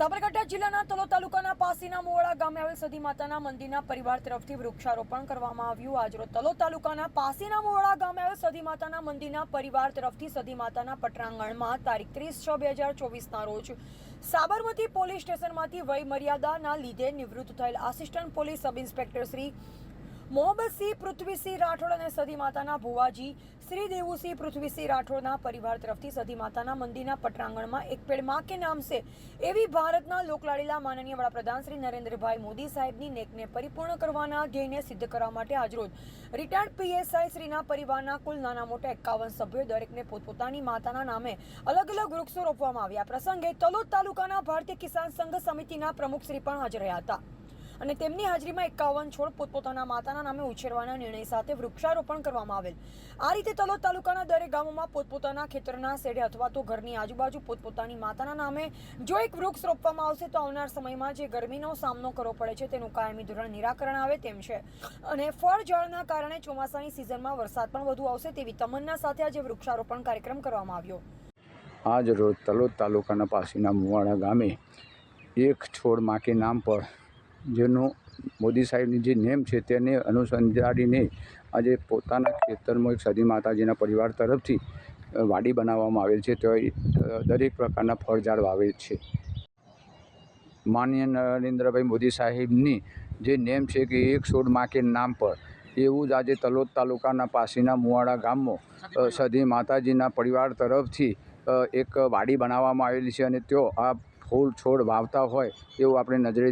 સાબરકાંઠા જિલ્લાના તલોદ તાલુકાના પાસીના મોવાડા ગામે આવેલ સતી માતાના મંદિરના પરિવાર તરફથી વૃક્ષારોપણ કરવામાં આવ્યું। આજરોજ તલોદ તાલુકાના પાસીના મોવાડા ગામે આવેલ સતી માતાના મંદિરના પરિવાર તરફથી સતી માતાના પટરાંગણમાં તારીખ 30/6/2024ના રોજ સાબરમતી પોલીસ સ્ટેશનમાંથી વય મર્યાદાના લીધે નિવૃત્ત થયેલ assistant police sub inspector Shri Mohammadsinh Prithvisinh Rathod અને સતી માતાના ભુવાજી શ્રી દેવુસિંહ પૃથ્વીસિંહ રાઠોડના પરિવાર તરફથી સતી માતાના મંદિરના પટરાંગણમાં એક પેડ માં કે નામ સે એવી ભારતના લોકલાડીલા માનનીય વડાપ્રધાન શ્રી નરેન્દ્રભાઈ મોદી સાહેબની નેકને પરિપૂર્ણ કરવાના ધ્યેયને સિદ્ધ કરવા માટે આજરોજ રિટાયર્ડ પીએસઆઈ શ્રીના પરિવારના કુલ નાના મોટા 51 સભ્યો દરેકને પોતપોતાની માતાના નામે અલગ અલગ વૃક્ષો રોપવામાં આવ્યા। પ્રસંગે તલોદ તાલુકાના ભારતીય કિસાન સંઘ સમિતિના પ્રમુખ શ્રી પણ હાજર રહ્યા હતા અને તેમની હાજરીમાં 51 છોડ પોતપોતાના માતાના નામે ઉછેરવાના નિર્ણય સાથે વૃક્ષારોપણ કરવામાં આવેલ। આ રીતે તલોદ તાલુકાના દરેક ગામોમાં પોતપોતાના ખેતરના શેડે અથવા તો ઘરની આજુબાજુ પોતપોતાની માતાના નામે જો એક વૃક્ષ રોપવામાં આવશે તો આવનાર સમયમાં જે ગરમીનો સામનો કરવો પડે છે તેનું કાયમી ધોરણે નિરાકરણ આવે તેમ છે અને ફળ ઝાડના કારણે ચોમાસાની સિઝનમાં વરસાદ પણ વધુ આવશે તેવી તમન્ના સાથે આજે વૃક્ષારોપણ કાર્યક્રમ કરવામાં આવ્યો। આજ રોજ તલોદ તાલુકાના પાસીના મોવાડા ગામે એક છોડ માં કે નામ પર જેનું મોદી સાહેબની જે નેમ છે તેને અનુસંધાડીને આજે પોતાના ખેતરમાં એક સતી માતાજીના પરિવાર તરફથી વાડી બનાવવામાં આવેલ છે। તો દરેક પ્રકારના ફળ ઝાડ વાવેલ છે। માનનીય નરેન્દ્રભાઈ મોદી સાહેબની જે નેમ છે કે એક છોડ માં કે નામ પર, એવું જ આજે તલોદ તાલુકાના પાસીના મોવાડા ગામમાં સતી માતાજીના પરિવાર તરફથી એક વાડી બનાવવામાં આવેલી છે અને તેઓ આ ફૂલ છોડ વાવતા હોય એવું આપણે નજરે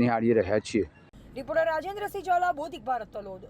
નિહાળી રહ્યા છીએ। રિપોર્ટર રાજેન્દ્રસિંહ ઝાલા, બોધિક ભારત, તલોદ।